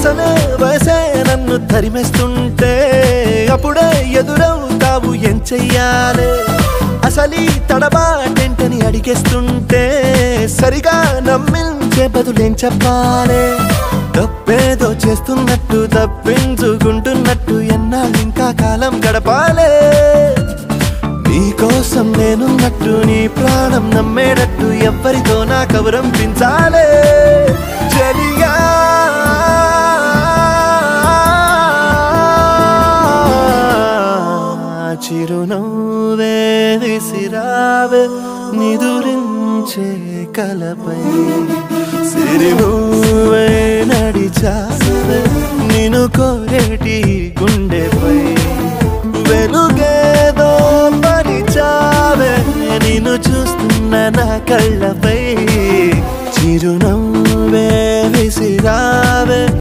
అసలే వయసే నన్ను తరిమేస్తుంటే అప్పుడే ఎదురవుతావు ఏం చెయ్యాలే అసలీ తడబాటేంటని అడిగేస్తుంటే సరిగా నమ్మించే బదులేం చెప్పాలే తప్పేదో చేస్తున్నట్టు తప్పించుకుంటున్నట్టు ఎన్నాళ్ళు ఇంకా కాలం గడపాలే నీకోసం నేనున్నట్టు నీ ప్రాణం నమ్మేటట్టు ఎవ్వరితో నా కబురం పించాలే చలియా చిరునవ్వే విసిరావే నిదురించే కలపై సిరిమూవే నడిచా